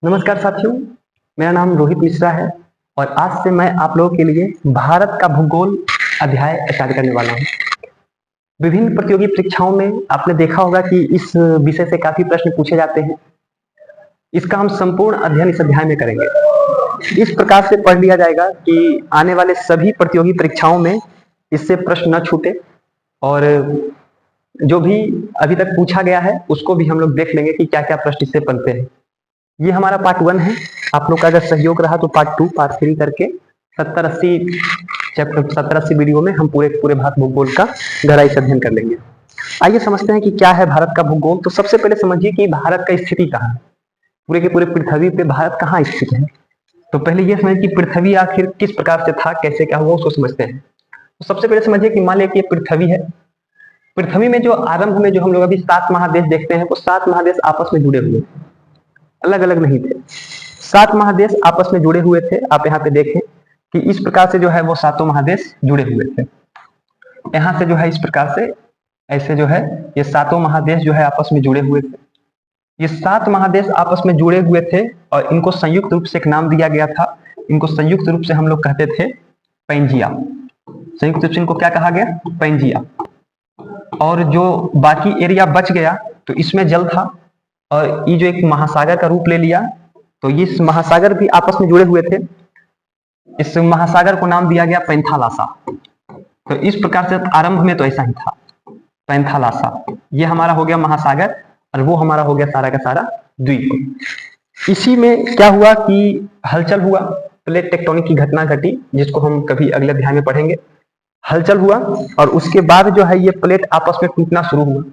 नमस्कार साथियों, मेरा नाम रोहित मिश्रा है और आज से मैं आप लोगों के लिए भारत का भूगोल अध्याय स्टार्ट करने वाला हूँ। विभिन्न प्रतियोगी परीक्षाओं में आपने देखा होगा कि इस विषय से काफी प्रश्न पूछे जाते हैं। इसका हम संपूर्ण अध्ययन इस अध्याय में करेंगे। इस प्रकार से पढ़ लिया जाएगा कि आने वाले सभी प्रतियोगी परीक्षाओं में इससे प्रश्न न छूटे और जो भी अभी तक पूछा गया है उसको भी हम लोग देख लेंगे कि क्या क्या प्रश्न इससे बनते हैं। ये हमारा पार्ट 1 है। आप लोग का अगर सहयोग रहा तो पार्ट 2 पार्ट 3 करके 70-80 वीडियो में हम पूरे भारत भूगोल का गहराई से अध्ययन कर लेंगे। आइए समझते हैं कि क्या है भारत का भूगोल। तो सबसे पहले समझिए कि भारत का स्थिति कहाँ है। पूरे के पूरे पृथ्वी पे भारत कहाँ स्थित है। तो पहले ये समझिए कि पृथ्वी आखिर किस प्रकार से था, कैसे क्या हुआ, उसको समझते हैं। तो सबसे पहले समझिए कि मान लिया कि ये पृथ्वी है। पृथ्वी में जो आरंभ में जो हम लोग अभी 7 महादेश देखते हैं वो 7 महादेश आपस में जुड़े हुए, अलग अलग नहीं थे। 7 महादेश आपस में जुड़े हुए थे। आप यहाँ पे देखें कि इस प्रकार से जो है वो सातों महादेश जुड़े हुए थे। यहाँ से जो है इस प्रकार से ऐसे जो है ये सातों महादेश जो है आपस में जुड़े हुए थे। ये 7 महादेश आपस में जुड़े हुए थे और इनको संयुक्त रूप से एक नाम दिया गया था। इनको संयुक्त रूप से हम लोग कहते थे पैंजिया। संयुक्त रूप से इनको क्या कहा गया? पैंजिया। और जो बाकी एरिया बच गया तो इसमें जल था और ये जो एक महासागर का रूप ले लिया तो ये महासागर भी आपस में जुड़े हुए थे। इस महासागर को नाम दिया गया पैंथालासा। तो इस प्रकार से आरंभ में तो ऐसा ही था, पैंथालासा। ये हमारा हो गया महासागर और वो हमारा हो गया सारा का सारा द्वीप। इसी में क्या हुआ कि हलचल हुआ, प्लेट टेक्टोनिक की घटना घटी, जिसको हम कभी अगले अध्याय में पढ़ेंगे। हलचल हुआ और उसके बाद जो है ये प्लेट आपस में टूटना शुरू हुआ।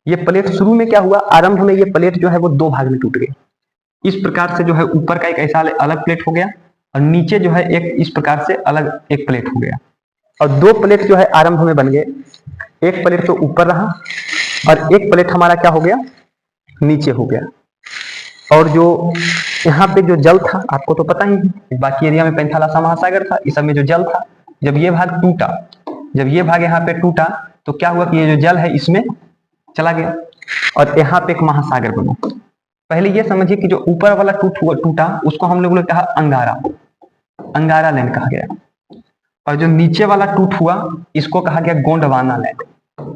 ये प्लेट शुरू में क्या हुआ, आरंभ में ये प्लेट जो है वो 2 भाग में टूट गई। इस प्रकार से जो है ऊपर का एक ऐसा अलग प्लेट हो गया और नीचे जो है एक इस प्रकार से अलग एक प्लेट हो गया और 2 प्लेट जो है आरंभ में बन गए। एक प्लेट तो ऊपर रहा और एक प्लेट हमारा क्या हो गया, नीचे हो गया। और जो यहाँ पे जो जल था आपको तो पता ही है, बाकी एरिया में पैंथालासा महासागर था, इस सब में जो जल था, जब ये भाग टूटा, जब ये भाग यहाँ पे टूटा तो क्या हुआ कि ये जो जल है इसमें चला गया और यहाँ पे एक महासागर बना। पहले ये समझिए कि जो ऊपर वाला टूटा उसको हम लोगों ने कहा अंगारा, अंगारा लैंड कहा गया। और जो नीचे वाला टूट हुआ इसको कहा गया गोंडवाना लैंड।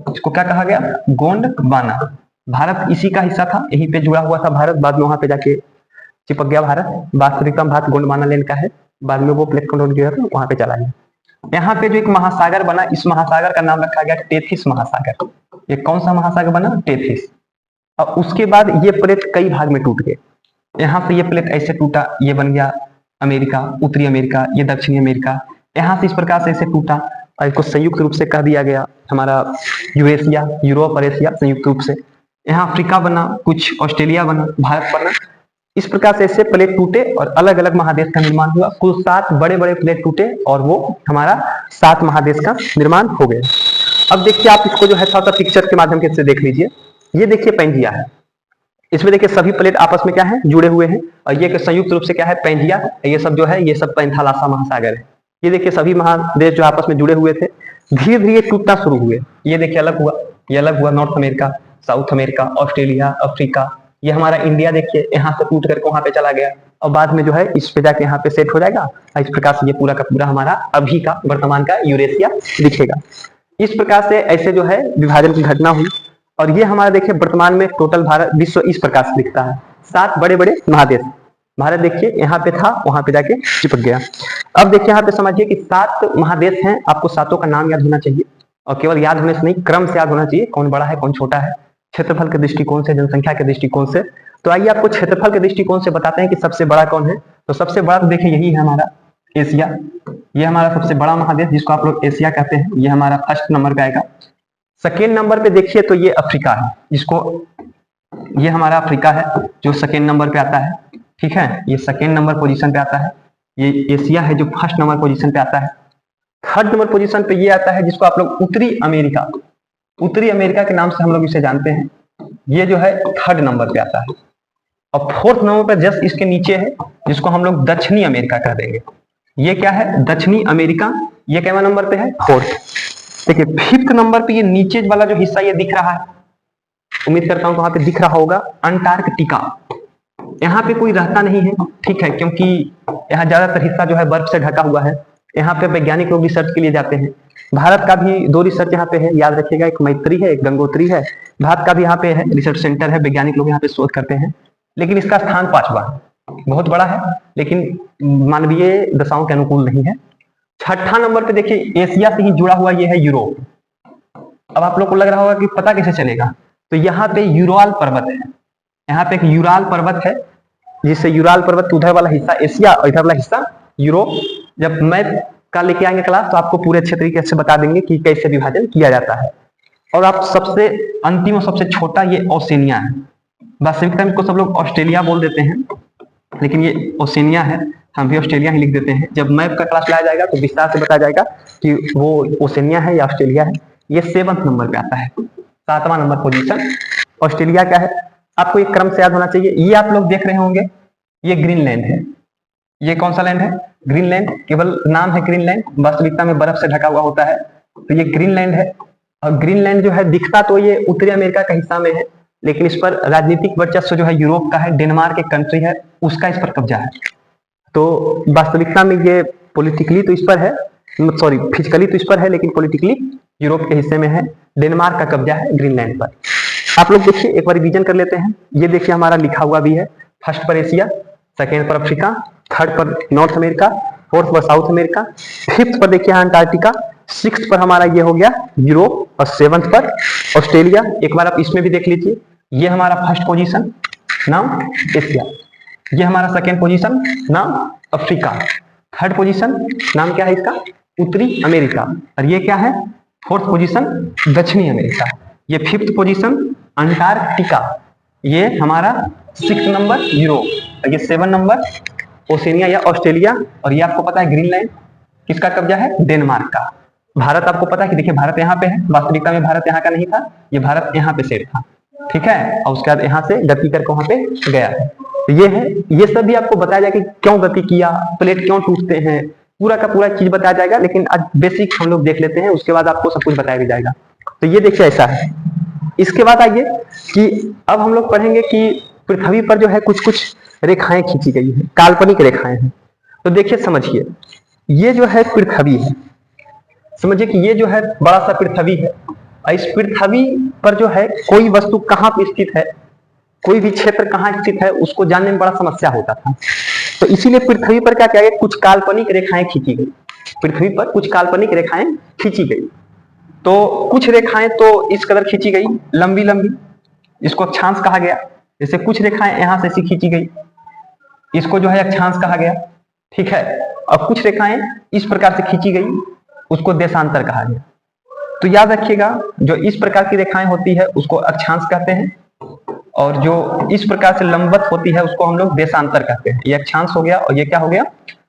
इसको क्या कहा गया? गोंडवाना। भारत इसी का हिस्सा था, यहीं पे जुड़ा हुआ था भारत। बाद में वहां पे जाके चिपक गया भारत। वास्तविकता भारत गोंडवाना लैंड का है, बाद में वो प्लेट कंट्रोल किया था वहां पे चला गया। यहाँ पे जो एक महासागर बना, इस महासागर का नाम रखा गया टेथिस महासागर। ये कौन सा महासागर बना? टेथिस। और उसके बाद ये प्लेट कई भाग में टूट गए। यहाँ से ये प्लेट ऐसे टूटा, ये बन गया अमेरिका, उत्तरी अमेरिका, ये दक्षिणी अमेरिका। यहाँ से इस प्रकार से ऐसे टूटा और इसको संयुक्त रूप से कह दिया गया हमारा यूरेशिया, यूरोप और एशिया संयुक्त रूप से। यहाँ अफ्रीका बना, कुछ ऑस्ट्रेलिया बना, भारत बना। इस प्रकार से ऐसे प्लेट टूटे और अलग अलग महादेश का निर्माण हुआ। कुल 7 बड़े बड़े प्लेट टूटे और वो हमारा 7 महादेश का निर्माण हो गया। अब देखिए आप इसको जो है थोड़ा सा पिक्चर के माध्यम से देख लीजिए। ये देखिए पैंजिया है, इसमें देखिए सभी प्लेट आपस में क्या है, जुड़े हुए हैं और ये संयुक्त रूप से क्या है, पैंजिया। ये सब जो है ये सब पैंथालासा महासागर है। ये देखिए सभी महादेश जो आपस में जुड़े हुए थे धीरे धीरे टूटना शुरू हुए। ये देखिए अलग हुआ, ये अलग हुआ, north America, south America, Australia, Africa. ये हमारा इंडिया देखिए यहाँ से टूट करके वहां पे चला गया और बाद में जो है इस पे जाके यहाँ पे सेट हो जाएगा और इस प्रकार से ये पूरा का पूरा हमारा अभी का वर्तमान का यूरेशिया दिखेगा। इस प्रकार से ऐसे जो है विभाजन की घटना हुई और ये हमारा देखिए वर्तमान में टोटल भारत विश्व इस प्रकार से दिखता है। 7 बड़े बड़े महादेश। भारत देखिए यहाँ पे था, वहां पे जाके चिपक गया। अब देखिए यहाँ पे समझिए कि 7 महादेश हैं, आपको सातों का नाम याद होना चाहिए और केवल याद होने से नहीं, क्रम से याद होना चाहिए, कौन बड़ा है कौन छोटा है, क्षेत्रफल के दृष्टिकोण से, जनसंख्या के दृष्टिकोण से। तो आइए आपको क्षेत्रफल के दृष्टिकोण से बताते हैं कि सबसे बड़ा कौन है। तो सबसे बड़ा तो देखिए यही है हमारा एशिया। ये हमारा सबसे बड़ा महादेश जिसको आप लोग एशिया कहते हैं, ये हमारा फर्स्ट नंबर पे आएगा। सेकेंड नंबर पे देखिए तो ये अफ्रीका है, जिसको ये हमारा अफ्रीका है जो सेकेंड नंबर पे आता है। ठीक है, ये सेकेंड नंबर पोजीशन पे आता है। ये एशिया है जो फर्स्ट नंबर पोजीशन पे आता है। थर्ड नंबर पोजीशन पे ये आता है जिसको आप लोग उत्तरी अमेरिका, उत्तरी अमेरिका के नाम से हम लोग इसे जानते हैं। ये जो है थर्ड नंबर पे आता है। और फोर्थ नंबर पे जस्ट इसके नीचे है जिसको हम लोग दक्षिणी अमेरिका कह देंगे। ये क्या है? दक्षिणी अमेरिका। ये क्या नंबर पे है? फोर्थ। देखिए फिफ्थ नंबर पे ये नीचे वाला जो हिस्सा ये दिख रहा है, उम्मीद करता हूं वहां पे दिख रहा होगा, अंटार्कटिका। यहाँ पे कोई रहता नहीं है, ठीक है, क्योंकि यहाँ ज्यादातर हिस्सा जो है बर्फ से ढका हुआ है। यहाँ पे वैज्ञानिक लोग रिसर्च के लिए जाते हैं। भारत का भी 2 रिसर्च यहाँ पे है, याद रखिएगा, एक मैत्री है, एक गंगोत्री है। भारत का भी यहाँ पे है, रिसर्च सेंटर है, वैज्ञानिक लोग यहाँ पे शोध करते हैं। लेकिन इसका स्थान 5वां है, बहुत बड़ा है, लेकिन मानवीय दशाओं के अनुकूल नहीं है। 6ठा नंबर पे देखिए, एशिया से ही जुड़ा हुआ ये है यूरोप। अब आप लोग को लग रहा होगा कि पता कैसे चलेगा, तो यहाँ पे यूराल पर्वत है, यहाँ पे एक यूराल पर्वत है, जिससे यूराल पर्वत उधर वाला हिस्सा एशिया और इधर वाला हिस्सा यूरोप। जब मैप का लेके आएंगे क्लास तो आपको पूरे अच्छे तरीके से बता देंगे कि कैसे विभाजन किया जाता है। और आप सबसे अंतिम और सबसे छोटा ये ओसेनिया है। वास्तविकता में इसको सब लोग ऑस्ट्रेलिया बोल देते हैं, लेकिन ये ओसेनिया है, हम भी ऑस्ट्रेलिया ही लिख देते हैं। जब मैप का क्लास लाया जाएगा तो विस्तार से बताया जाएगा कि वो ओसेनिया है या ऑस्ट्रेलिया है। ये 7वें नंबर पे आता है, 7वां नंबर पोजीशन ऑस्ट्रेलिया का है। आपको एक क्रम से याद होना चाहिए। ये आप लोग देख रहे होंगे, ये ग्रीनलैंड है। ये कौन सा लैंड है? ग्रीनलैंड। केवल नाम है ग्रीनलैंड, वास्तविकता में बर्फ से ढका हुआ होता है। तो ये ग्रीनलैंड है। और ग्रीनलैंड जो है दिखता तो ये उत्तरी अमेरिका का हिस्सा में है, लेकिन इस पर राजनीतिक वर्चस्व जो है यूरोप का है, डेनमार्क एक कंट्री है, उसका इस पर कब्जा है। तो वास्तविकता में ये पॉलिटिकली तो इस पर है, सॉरी फिजिकली तो इस पर है, लेकिन पॉलिटिकली यूरोप के हिस्से में है। डेनमार्क का कब्जा है ग्रीनलैंड पर। आप लोग देखिए, एक बार रिवीजन कर लेते हैं। ये देखिए हमारा लिखा हुआ भी है, फर्स्ट पर एशिया, सेकेंड पर अफ्रीका, थर्ड पर नॉर्थ अमेरिका, फोर्थ पर साउथ अमेरिका, फिफ्थ पर देखिए अंटार्कटिका, सिक्स्थ पर हमारा ये हो गया यूरोप और 7th पर ऑस्ट्रेलिया। एक बार आप इसमें भी देख लीजिए, ये हमारा फर्स्ट पोजीशन नाम एशिया, ये हमारा सेकेंड पोजीशन नाम अफ्रीका, थर्ड पोजीशन नाम क्या है इसका? उत्तरी अमेरिका, और ये क्या है? फोर्थ पोजीशन दक्षिणी अमेरिका, ये फिफ्थ पोजीशन अंटार्कटिका, ये हमारा 6 नंबर यूरोप, और ये 7 नंबर ओसेनिया या ऑस्ट्रेलिया, और ये आपको पता है ग्रीनलैंड किसका कब्जा है? डेनमार्क का। भारत आपको पता है कि देखिए भारत यहाँ पे है, वास्तविकता में भारत यहाँ का नहीं था, ये भारत यहाँ पे सेट था, ठीक है, और उसके बाद यहाँ से गति करके वहां पे गया है। तो ये है, ये सब भी आपको बताया जाएगा कि क्यों गति किया, प्लेट क्यों टूटते हैं, पूरा का पूरा चीज बताया जाएगा। लेकिन आज बेसिक हम लोग देख लेते हैं, उसके बाद आपको सब कुछ बताया भी जाएगा। तो ये देखिए ऐसा है। इसके बाद आइए कि अब हम लोग पढ़ेंगे कि पृथ्वी पर जो है कुछ कुछ रेखाएं खींची गई है, काल्पनिक रेखाएं हैं। तो देखिए समझिए, ये जो है पृथ्वी है, समझिए कि ये जो है बड़ा सा पृथ्वी है, और इस पृथ्वी पर जो है कोई वस्तु कहाँ पे स्थित है, कोई भी क्षेत्र कहाँ स्थित है, उसको जानने में बड़ा समस्या होता था। तो इसीलिए पृथ्वी पर क्या किया गया, कुछ काल्पनिक रेखाएं खींची गई। पृथ्वी पर कुछ काल्पनिक रेखाएं खींची गई। तो कुछ रेखाएं तो इस कदर खींची गई लंबी लंबी, इसको अक्षांश कहा गया। जैसे कुछ रेखाएं यहां से ऐसी खींची गई, इसको जो है अक्षांश कहा गया, ठीक है। और कुछ रेखाएं इस प्रकार से खींची गई, उसको देशांतर कहा गया। तो याद रखिएगा, जो इस प्रकार की रेखाएं होती है उसको अक्षांश कहते हैं, और जो इस प्रकार से लंबवत होती है उसको हम लोग देशांतर कहते हैं। ये अक्षांश हो गया और ये क्या हो गया?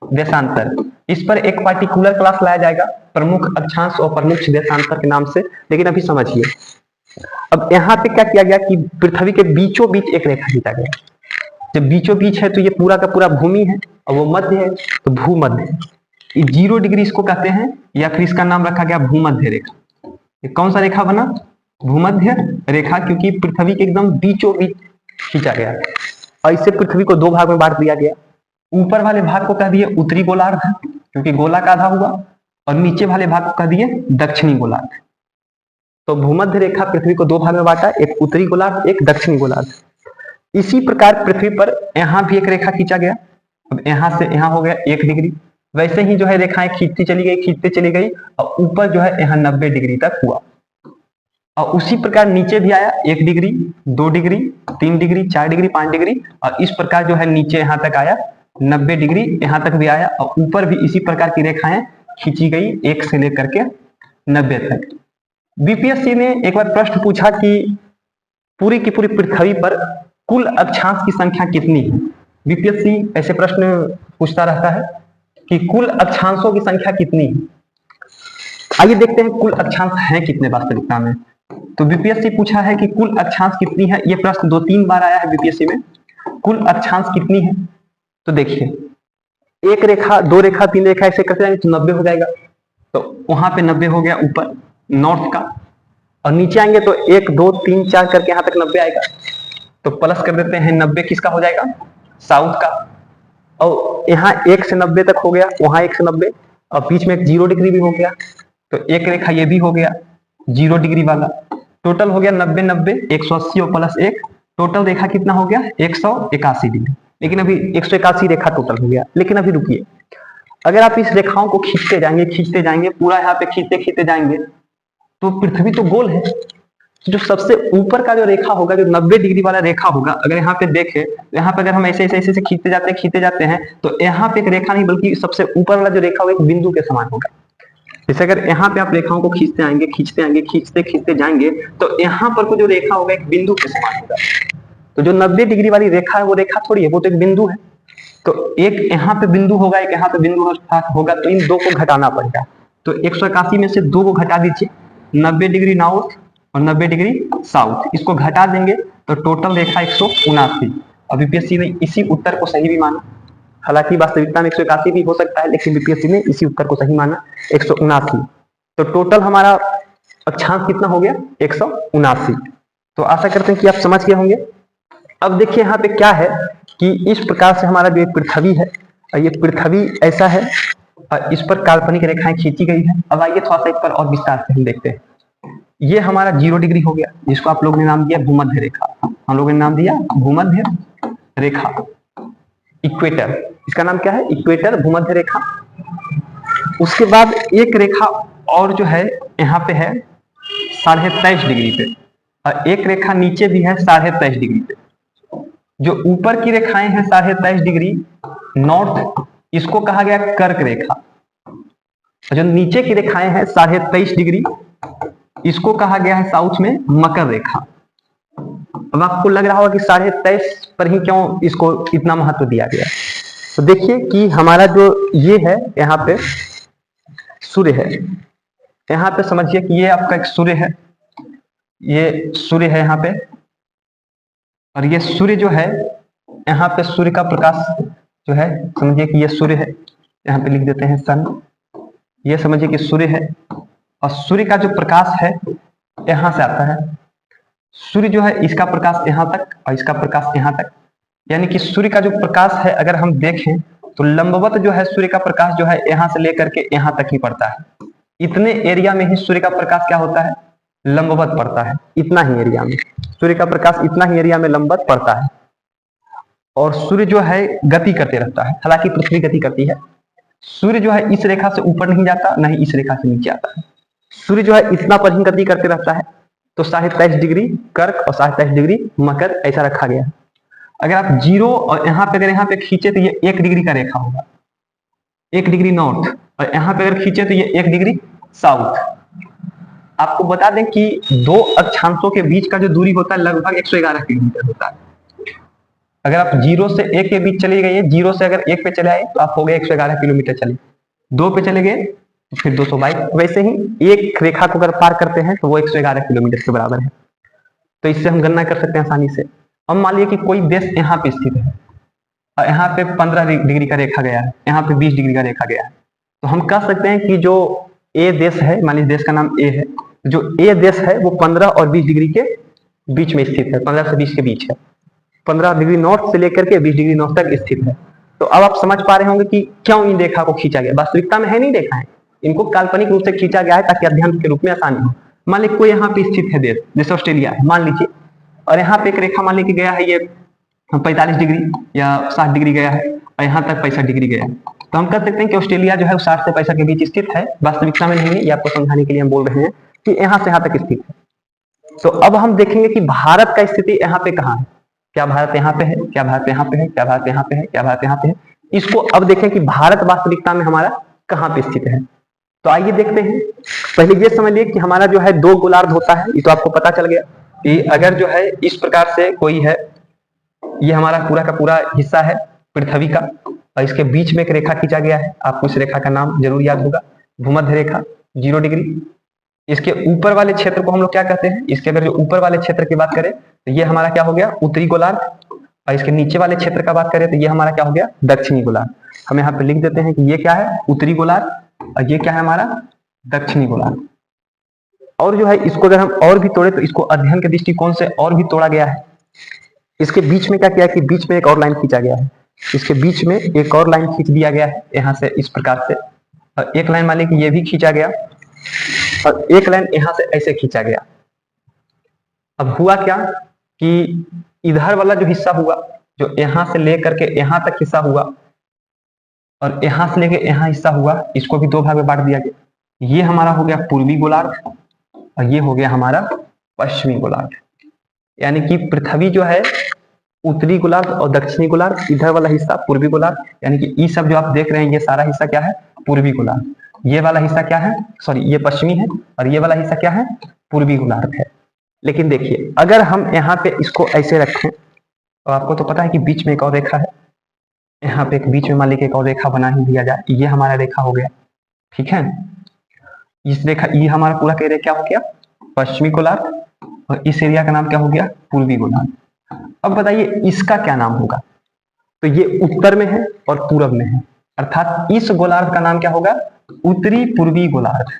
देशांतर। इस पर एक पार्टिकुलर क्लास लाया जाएगा, प्रमुख अक्षांश और प्रमुख देशांतर के नाम से। लेकिन अभी समझिए, अब यहाँ पे क्या किया गया कि पृथ्वी के बीचों बीच एक रेखा खींचा गया। जब बीचों बीच है तो ये पूरा का पूरा भूमि है, और वो मध्य है तो भूमध्य है। ये 0 डिग्री इसको कहते हैं, या फिर इसका नाम रखा गया भूमध्य रेखा। ये कौन सा रेखा बना? भूमध्य रेखा, क्योंकि पृथ्वी के एकदम बीचों बीच खींचा गया। और इससे पृथ्वी को 2 भाग में बांट दिया गया। ऊपर वाले भाग को कह दिए उत्तरी गोलार्ध, क्योंकि गोला का आधा हुआ, और नीचे वाले भाग को कह दिए दक्षिणी गोलार्ध। तो भूमध्य रेखा पृथ्वी को 2 भाग में बांटा, एक उत्तरी गोलार्ध, एक दक्षिणी गोलार्ध। इसी प्रकार पृथ्वी पर यहाँ भी एक रेखा खींचा गया। अब यहाँ से यहाँ हो गया 1 डिग्री। वैसे ही जो है रेखाएं खींचती चली गई, और ऊपर जो है यहाँ 90 डिग्री तक हुआ। और उसी प्रकार नीचे भी आया 1 degree, 2 degree, 3 degree, 4 degree, 5 degree, और इस प्रकार जो है नीचे यहाँ तक आया 90 डिग्री, यहाँ तक भी आया। और ऊपर भी इसी प्रकार की रेखाएं खींची गई 1 से लेकर के 90 तक। बीपीएससी ने एक बार प्रश्न पूछा कि पूरी की पूरी पृथ्वी पर कुल अक्षांश की संख्या कितनी है। बीपीएससी ऐसे प्रश्न पूछता रहता है कि कुल अक्षांशों की संख्या कितनी है। आइए देखते हैं कुल अक्षांश हैं कितने वास्तविकता में। तो बीपीएससी पूछा है कि कुल अक्षांश कितनी है। यह प्रश्न 2-3 बार आया है बीपीएससी में, कुल अक्षांश कितनी है। तो देखिए, 1 रेखा, 2 रेखा, 3 रेखा ऐसे करते जाएंगे तो 90 हो जाएगा। तो वहां पे 90 हो गया ऊपर नॉर्थ का, और नीचे आएंगे तो 1, 2, 3, 4 करके यहाँ तक 90 आएगा। तो प्लस कर देते हैं, 90 किसका हो जाएगा? साउथ का, और यहाँ 1 से 90 तक हो गया, वहां 1 से 90, और बीच में एक 0 डिग्री भी हो गया, तो एक रेखा ये भी हो गया 0 डिग्री वाला। टोटल हो गया 90 90 180 और प्लस 1, टोटल रेखा कितना हो गया 181 डिग्री। लेकिन अभी 181 रेखा टोटल हो गया। लेकिन अभी रुकिए, अगर आप इस रेखाओं को खींचते जाएंगे पूरा यहाँ पे खींचते जाएंगे, तो पृथ्वी तो गोल है। जो सबसे ऊपर का जो रेखा होगा, जो 90 डिग्री वाला रेखा होगा, अगर यहाँ पे देखें तो यहाँ पे अगर हम ऐसे ऐसे खींचते जाते हैं तो यहाँ पे एक रेखा नहीं बल्कि सबसे ऊपर वाला जो रेखा होगा एक बिंदु के समान होगा। जैसे अगर यहाँ पे आप रेखाओं को खींचते जाएंगे तो यहाँ पर को जो रेखा होगा एक बिंदु के समान होगा। तो जो 90 डिग्री वाली रेखा है वो रेखा थोड़ी है, वो तो एक बिंदु है। तो एक यहाँ पे बिंदु होगा, एक यहाँ पे बिंदु होगा, तो इन दो को घटाना पड़ेगा। तो 181 में से 2 को घटा दीजिए, 90 डिग्री नॉर्थ और 90 डिग्री साउथ, इसको घटा देंगे तो टोटल रेखा 179। और बीपीएससी ने इसी उत्तर को सही भी माना, हालांकि वास्तविकता में 181 भी हो सकता है, लेकिन बीपीएससी ने इसी उत्तर को सही माना 179। तो टोटल हमारा अक्षांश कितना हो गया 179। तो आशा करते हैं कि आप समझ गए होंगे। अब देखिए यहाँ पे क्या है कि इस प्रकार से हमारा जो पृथ्वी है, ये पृथ्वी ऐसा है, इस पर काल्पनिक रेखाएं खींची गई है। अब आइए थोड़ा सा इस पर और विस्तार से हम देखते हैं। ये हमारा 0 डिग्री हो गया, जिसको आप लोग ने नाम दिया भूमध्य रेखा, हम लोगों ने नाम दिया भूमध्य रेखा, इक्वेटर। इसका नाम क्या है, इक्वेटर, भूमध्य रेखा। उसके बाद एक रेखा और जो है यहाँ पे है 23.5 डिग्री पे, और एक रेखा नीचे भी है 23.5 डिग्री पे। जो ऊपर की रेखाएं हैं 23.5 डिग्री नॉर्थ, इसको कहा गया कर्क रेखा। जो नीचे की रेखाएं हैं 23.5 डिग्री, इसको कहा गया है साउथ में मकर रेखा। अब आपको लग रहा होगा कि 23.5 पर ही क्यों इसको इतना महत्व दिया गया। तो देखिए कि हमारा जो ये है यहाँ पे सूर्य है, यहाँ पे समझिए कि ये आपका एक सूर्य है, ये सूर्य है यहाँ पे, और ये सूर्य जो है यहाँ पे सूर्य का प्रकाश जो है, समझिए कि ये सूर्य है, यहाँ पे लिख देते हैं सन। ये समझिए कि सूर्य है, और सूर्य का जो प्रकाश है यहाँ से आता है। सूर्य जो है इसका प्रकाश यहाँ तक और इसका प्रकाश यहाँ तक, यानी कि सूर्य का जो प्रकाश है अगर हम देखें तो लंबवत जो है सूर्य का प्रकाश जो है यहाँ से लेकर के यहाँ तक ही पड़ता है। इतने एरिया में ही सूर्य का प्रकाश क्या होता है, लंबवत पड़ता है। इतना ही एरिया में सूर्य का प्रकाश, इतना ही एरिया में लंबवत पड़ता है। और सूर्य जो है गति करते रहता है, हालांकि पृथ्वी गति करती है। सूर्य जो है इस रेखा से ऊपर नहीं जाता, न ही इस रेखा से नीचे आता है। सूर्य जो है इतना पर ही गति करते रहता है। तो 23.5 डिग्री कर्क और 23.5 डिग्री मकर ऐसा रखा गया है। अगर आप 0 और यहाँ पे अगर यहाँ पे खींचे तो ये 1 डिग्री का रेखा होगा, 1 डिग्री नॉर्थ, और यहाँ पे अगर खींचे तो ये 1 डिग्री साउथ। आपको बता दें कि दो अक्षांशों के बीच का जो दूरी होता है लगभग 111 किलोमीटर होता है। अगर आप 0 से 1 के बीच चले गए, 0 से अगर 1 पे चले आए तो आप हो गए 111 किलोमीटर चले, 2 पे चले गए तो फिर 222। वैसे ही एक रेखा को अगर पार करते हैं तो वो 111 किलोमीटर के बराबर है। तो इससे हम गणना कर सकते हैं आसानी से। अब मान लिया कि कोई देश यहाँ पे स्थित है और यहाँ पे 15 डिग्री का रेखा गया है, यहाँ पे 20 डिग्री का रेखा गया है, तो हम कह सकते हैं कि जो ए देश है, मान लीजिए देश का नाम ए है, जो ए देश है वो 15 और 20 डिग्री के बीच में स्थित है, 15 से 20 के बीच है, 15 डिग्री नॉर्थ से लेकर के 20 डिग्री नॉर्थ तक स्थित है। तो अब आप समझ पा रहे होंगे कि क्यों इन रेखा को खींचा गया। वास्तविकता में है नहीं रेखा है, इनको काल्पनिक रूप से खींचा गया है ताकि अध्ययन के रूप में आसानी हो। मान लीजिए कोई यहाँ पे स्थित है देश, जैसे ऑस्ट्रेलिया है मान लीजिए, और यहाँ पे एक रेखा मान लीजिए गया है ये 45 डिग्री या 60 डिग्री गया है, और यहाँ तक 65 डिग्री गया है। तो हम कह सकते हैं कि ऑस्ट्रेलिया जो है 60 से 65 के बीच स्थित है। वास्तविकता में नहीं है, ये आपको समझाने के लिए हम बोल रहे हैं कि यहाँ से यहाँ तक स्थित है। तो अब हम देखेंगे कि भारत का स्थिति यहाँ पे कहाँ है। क्या भारत यहाँ पे है, क्या भारत यहाँ पे है, क्या भारत यहाँ पे है, क्या भारत यहाँ पे है। इसको अब देखें कि भारत वास्तविकता में हमारा कहाँ पे स्थित है। तो आइए देखते हैं। पहले ये समझ लिए कि हमारा जो है 2 गोलार्ध होता है, ये तो आपको पता चल गया कि अगर जो है इस प्रकार से कोई है, ये हमारा पूरा का पूरा हिस्सा है पृथ्वी का, और इसके बीच में एक रेखा खींचा गया है। आपको इस रेखा का नाम जरूर याद होगा, भूमध्य रेखा 0 डिग्री। इसके ऊपर वाले क्षेत्र को हम लोग क्या कहते हैं, इसके अगर जो ऊपर वाले क्षेत्र की बात करें तो ये हमारा क्या हो गया, उत्तरी गोलार्ध, और इसके नीचे वाले क्षेत्र का बात करें तो ये हमारा क्या हो गया, दक्षिणी गोलार्ध। हम यहाँ पे लिख देते हैं कि ये क्या है, उत्तरी गोलार्ध, और ये क्या है हमारा दक्षिणी गोलार्ध। और जो है इसको अगर हम और भी तोड़े तो इसको अध्ययन के दृष्टिकोण से और भी तोड़ा गया है। इसके बीच में क्या किया कि बीच में एक और लाइन खींचा गया है, इसके बीच में एक और लाइन खींच दिया गया है यहाँ से इस प्रकार से, और एक लाइन मान ली कि ये भी खींचा गया और एक लाइन यहाँ से ऐसे खींचा गया। अब हुआ क्या कि इधर वाला जो हिस्सा हुआ, जो यहाँ से लेकर के यहाँ तक हिस्सा हुआ और यहाँ से लेकर यहाँ हिस्सा हुआ, इसको भी दो भाग में बांट दिया गया। ये हमारा हो गया पूर्वी गोलार्ध और ये हो गया हमारा पश्चिमी गोलार्ध। यानी कि पृथ्वी जो है उत्तरी गोलार्ध और दक्षिणी गोलार्ध, इधर वाला हिस्सा पूर्वी गोलार्ध, यानी कि ये सब जो आप देख रहे हैं ये सारा हिस्सा क्या है, पूर्वी गोलार्ध। ये वाला हिस्सा क्या है, सॉरी ये पश्चिमी है, और ये वाला हिस्सा क्या है, पूर्वी गोलार्ध है। लेकिन देखिए अगर हम यहाँ पे इसको ऐसे रखें तो आपको तो पता है कि बीच में एक और रेखा है, यहाँ पे एक बीच में मान लीजिए एक और रेखा बना ही दिया जाए, ये हमारा रेखा हो गया, ठीक है। इस रेखा ये हमारा पूरा एरिया क्या हो गया, पश्चिमी गोलार्ध, और इस एरिया का नाम क्या हो गया, पूर्वी गोलार्ध। अब बताइए इसका क्या नाम होगा, तो ये उत्तर में है और पूरब में है, अर्थात इस गोलार्ध का नाम क्या होगा, उत्तरी पूर्वी गोलार्ध।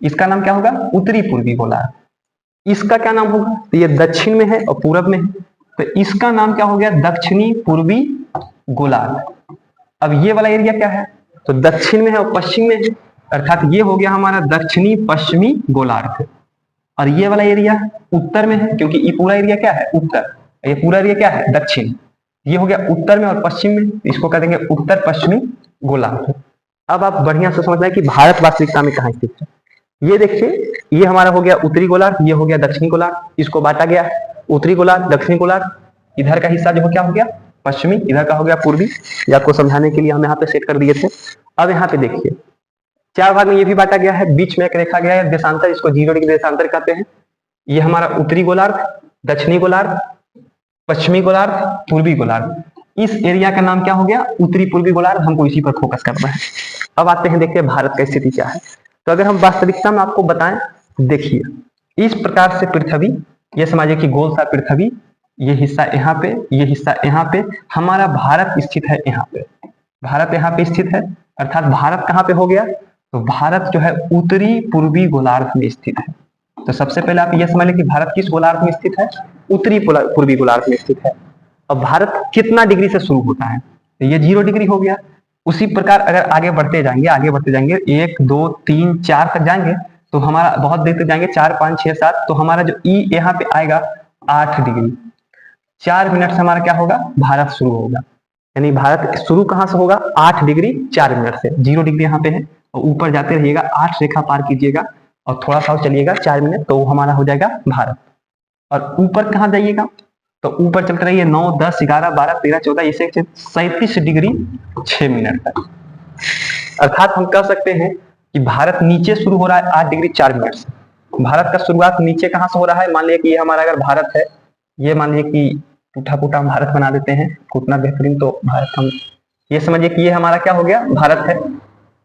इसका नाम क्या होगा, उत्तरी पूर्वी गोलार्ध। इसका क्या नाम होगा, तो ये दक्षिण में है और पूरब में है, तो इसका नाम क्या हो गया, दक्षिणी पूर्वी गोलार्ध। अब ये वाला एरिया क्या है, तो दक्षिण में है और पश्चिम में है, अर्थात ये हो गया हमारा दक्षिणी पश्चिमी गोलार्ध। और ये वाला एरिया उत्तर में है, क्योंकि ये पूरा एरिया क्या है, उत्तर, ये पूरा एरिया क्या है, दक्षिण। ये हो गया उत्तर में और पश्चिम में, इसको कह देंगे उत्तर पश्चिमी गोलार्ध। अब आप बढ़िया से समझना है कि भारत वास्तविकता में कहाँ स्थित है। ये देखिए ये हमारा हो गया उत्तरी गोलार्ध, ये हो गया दक्षिणी गोलार्ध, इसको बांटा गया है उत्तरी गोलार्ध दक्षिणी गोलार्ध। इधर का हिस्सा जो हो क्या हो गया, पश्चिमी, इधर का हो गया पूर्वी। ये आपको समझाने के लिए हम यहाँ पे सेट कर दिए थे। अब यहाँ पे देखिए चार भाग में ये भी बांटा गया है, बीच में एक रेखा गया है देशांतर, इसको 0 डिग्री देशांतर कहते हैं। ये हमारा उत्तरी गोलार्ध, दक्षिणी गोलार्ध, पश्चिमी गोलार्ध, पूर्वी गोलार्ध। इस एरिया का नाम क्या हो गया, उत्तरी पूर्वी गोलार्ध। हमको इसी पर फोकस करना है। अब आते हैं देखते हैं भारत की स्थिति क्या है। तो अगर हम वास्तविकता में आपको बताएं, देखिए इस प्रकार से पृथ्वी, ये समझिए कि गोल सा पृथ्वी, ये हिस्सा यहाँ पे, ये हिस्सा यहाँ पे, हमारा भारत स्थित है यहाँ पे, भारत यहाँ पे स्थित है। अर्थात भारत कहाँ पे हो गया, तो भारत जो है उत्तरी पूर्वी गोलार्ध में स्थित है। तो सबसे पहले आप ये समझ लें कि भारत किस गोलार्ध में स्थित है, उत्तरी पूर्वी गोलार्ध में स्थित है। अब भारत कितना डिग्री से शुरू होता है, तो ये 0 डिग्री हो गया। उसी प्रकार अगर आगे बढ़ते जाएंगे, आगे बढ़ते जाएंगे, 1 2 3 4 तक जाएंगे तो हमारा बहुत देर तक जाएंगे, 4 5 6 7, तो हमारा जो ई यहाँ पे आएगा 8 डिग्री। 4 मिनट से हमारा क्या होगा, भारत शुरू होगा। यानी भारत शुरू कहाँ से होगा, 8 डिग्री 4 मिनट से। 0 डिग्री यहाँ पे है और ऊपर जाते रहिएगा, 8 रेखा पार कीजिएगा और थोड़ा सा चलिएगा 4 मिनट, तो हमारा हो जाएगा भारत। और ऊपर कहाँ जाइएगा, तो ऊपर चलते रहिए 9 10 11 12 13 14, इसे 37 डिग्री 6 मिनट तक। अर्थात हम कह सकते हैं कि भारत नीचे शुरू हो रहा है 8 डिग्री 4 मिनट से। भारत का शुरुआत नीचे कहाँ से हो रहा है, मान लीजिए कि ये हमारा अगर भारत है, ये मान लीजिए कि टूटा फूटा हम भारत बना देते हैं, उतना बेहतरीन तो भारत हम ये समझिए कि ये हमारा क्या हो गया, भारत है,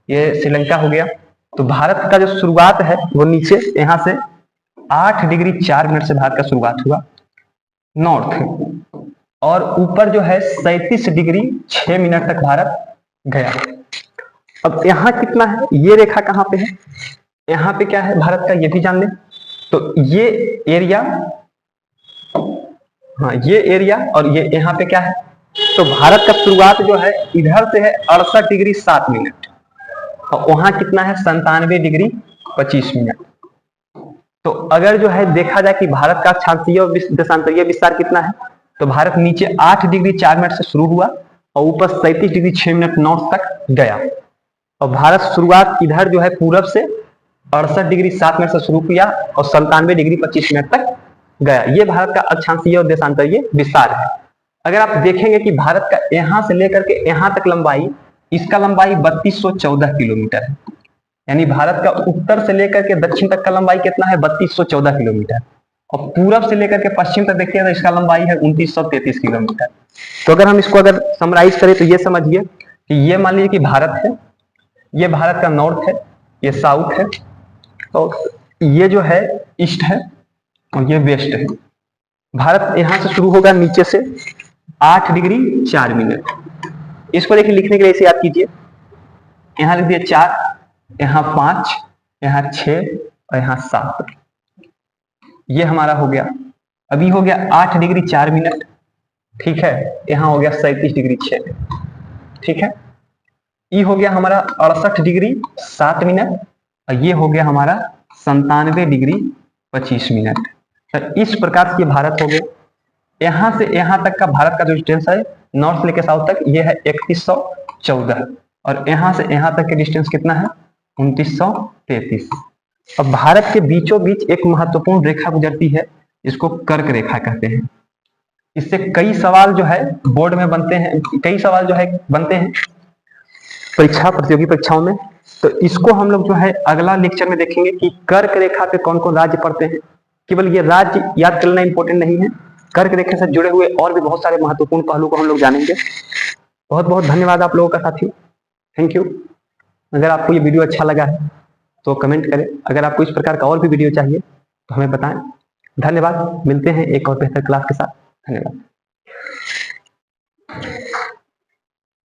ये श्रीलंका हो गया। तो भारत का जो शुरुआत है वो नीचे यहाँ से 8 डिग्री 4 मिनट से भारत का शुरुआत हुआ नॉर्थ, और ऊपर जो है 37 डिग्री 6 मिनट तक भारत गया। अब यहाँ कितना है, ये रेखा कहाँ पे है, यहाँ पे क्या है भारत का, ये भी जान लें। तो ये एरिया, हाँ ये एरिया, और ये यहाँ पे क्या है, तो भारत का शुरुआत जो है इधर से है 68 डिग्री 7 मिनट, और वहां कितना है 97 डिग्री 25 मिनट। तो अगर जो है देखा जाए कि भारत का अक्षांशीय और देशांतरीय विस्तार कितना है, तो भारत नीचे 8 डिग्री 4 मिनट से शुरू हुआ और ऊपर 37 डिग्री 6 मिनट नॉर्थ तक गया। और भारत शुरुआत इधर जो है पूरब से 68 डिग्री 7 मिनट से शुरू किया और 97 डिग्री 25 मिनट तक गया। ये भारत का अक्षांशीय और देशांतरीय विस्तार है। अगर आप देखेंगे कि भारत का यहां से लेकर के यहां तक लंबाई, इसका लंबाई 3214 किलोमीटर है। यानी भारत का उत्तर से लेकर के दक्षिण तक का लंबाई कितना है, 3214 किलोमीटर। और पूरब से लेकर के पश्चिम तक देखिए तो इसका लंबाई है 2933 किलोमीटर। तो अगर हम इसको अगर समराइज करें तो ये समझिए कि ये मान लीजिए कि भारत है, ये भारत का नॉर्थ है, ये साउथ है, और ये जो है ईस्ट है, और ये वेस्ट है। भारत यहां से शुरू होगा नीचे से 8 डिग्री 4 मिनट। इसको देखिए लिखने के लिए इसे याद कीजिए, यहां लिख दिए 4, यहाँ 5, यहाँ 6 और यहाँ 7। ये हमारा हो गया, अभी हो गया 8 डिग्री 4 मिनट, ठीक है, यहाँ हो गया 37 डिग्री 6, ठीक है। ई हो गया हमारा 68 डिग्री 7 मिनट, और ये हो गया हमारा 97 डिग्री 25 मिनट। तो इस प्रकार से भारत हो गए। यहां से यहां तक का भारत का जो डिस्टेंस है नॉर्थ से लेकर साउथ तक, ये है 3114, और यहां से यहां तक के डिस्टेंस कितना है 2933। अब भारत के बीचों बीच एक महत्वपूर्ण रेखा गुजरती है, जिसको कर्क रेखा कहते हैं। इससे कई सवाल जो है बोर्ड में बनते हैं, कई सवाल जो है बनते हैं प्रतियोगी परीक्षाओं में। तो इसको हम लोग जो है अगला लेक्चर में देखेंगे कि कर्क रेखा पे कौन कौन राज्य पड़ते हैं। केवल ये राज्य याद करना इंपॉर्टेंट नहीं है, कर्क रेखा से जुड़े हुए और भी बहुत सारे महत्वपूर्ण पहलू को हम लोग जानेंगे। बहुत बहुत धन्यवाद आप लोगों का साथियों, थैंक यू। अगर आपको ये वीडियो अच्छा लगा है तो कमेंट करें। अगर आपको इस प्रकार का और भी वीडियो चाहिए तो हमें बताएं। धन्यवाद, मिलते हैं एक और बेहतर क्लास के साथ। धन्यवाद।